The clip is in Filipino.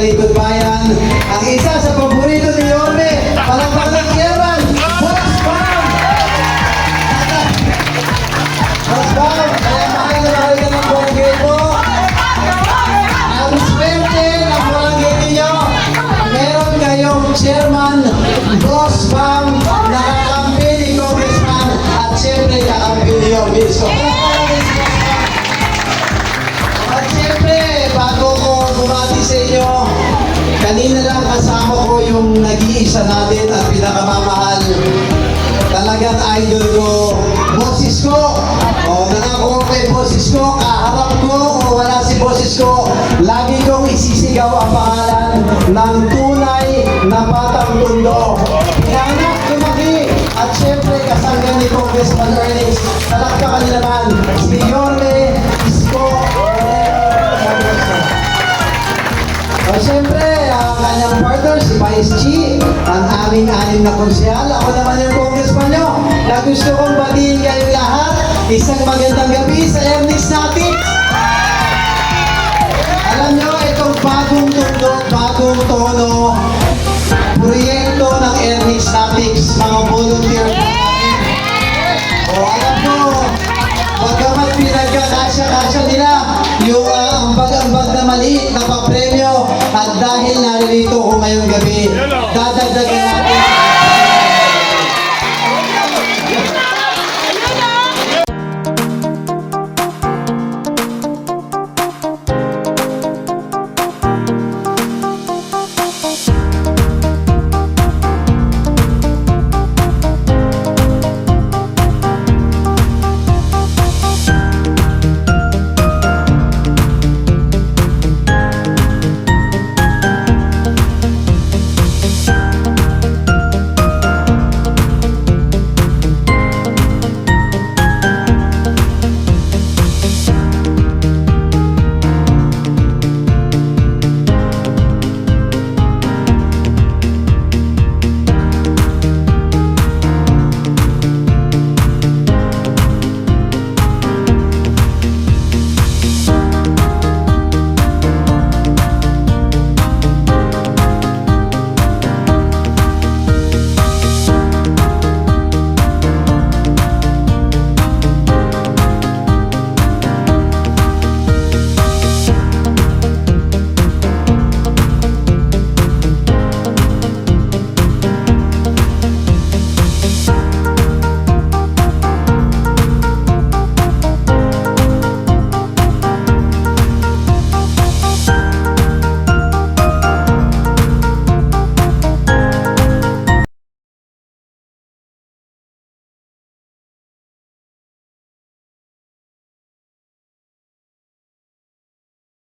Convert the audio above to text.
Lingkod Bayan. Ang isa sa paborito ni Yorme, palakpak ng chairman, Boss Bam! Boss Bam, kaya mahal na mahal ka ng barangay mo. Ang swerte ng barangay ninyo, meron kayong chairman, Boss Bam, nakakampi ni Congressman, at siyempre kakampi ni Yorme. So, at siyempre, bago ko bumati sa inyo, kanina lang kasama ko yung nag-iisa natin at pinakamamahal. Talagang idol ko, Boses ko. O, nangako ko kay Boses ko, kaharap ko o wala si Boses ko, lagi kong isisigaw ang pangalan ng tunay na batang mundo. Anak, lumaki, at siyempre kasanggan ni Congressman Ernest. Talakpakan naman si Yorme Isko. O siyempre, ang kanyang partner, si Vice G, ang aming anim na konsyal. Ako naman yung congressman nyo, na gusto kong batiin kayong lahat. Isang magandang gabi sa Ernix natin. Alam nyo, itong bagong tundok, bagong tono, proyekto ng Ernix Natics, mga volunteer natin. O alam nyo, pagkamat pinagkakasya-kasya nila, yung ambag-ambag na maliit na papremyo, at dahil narito ko ngayong gabi, dadagdagan natin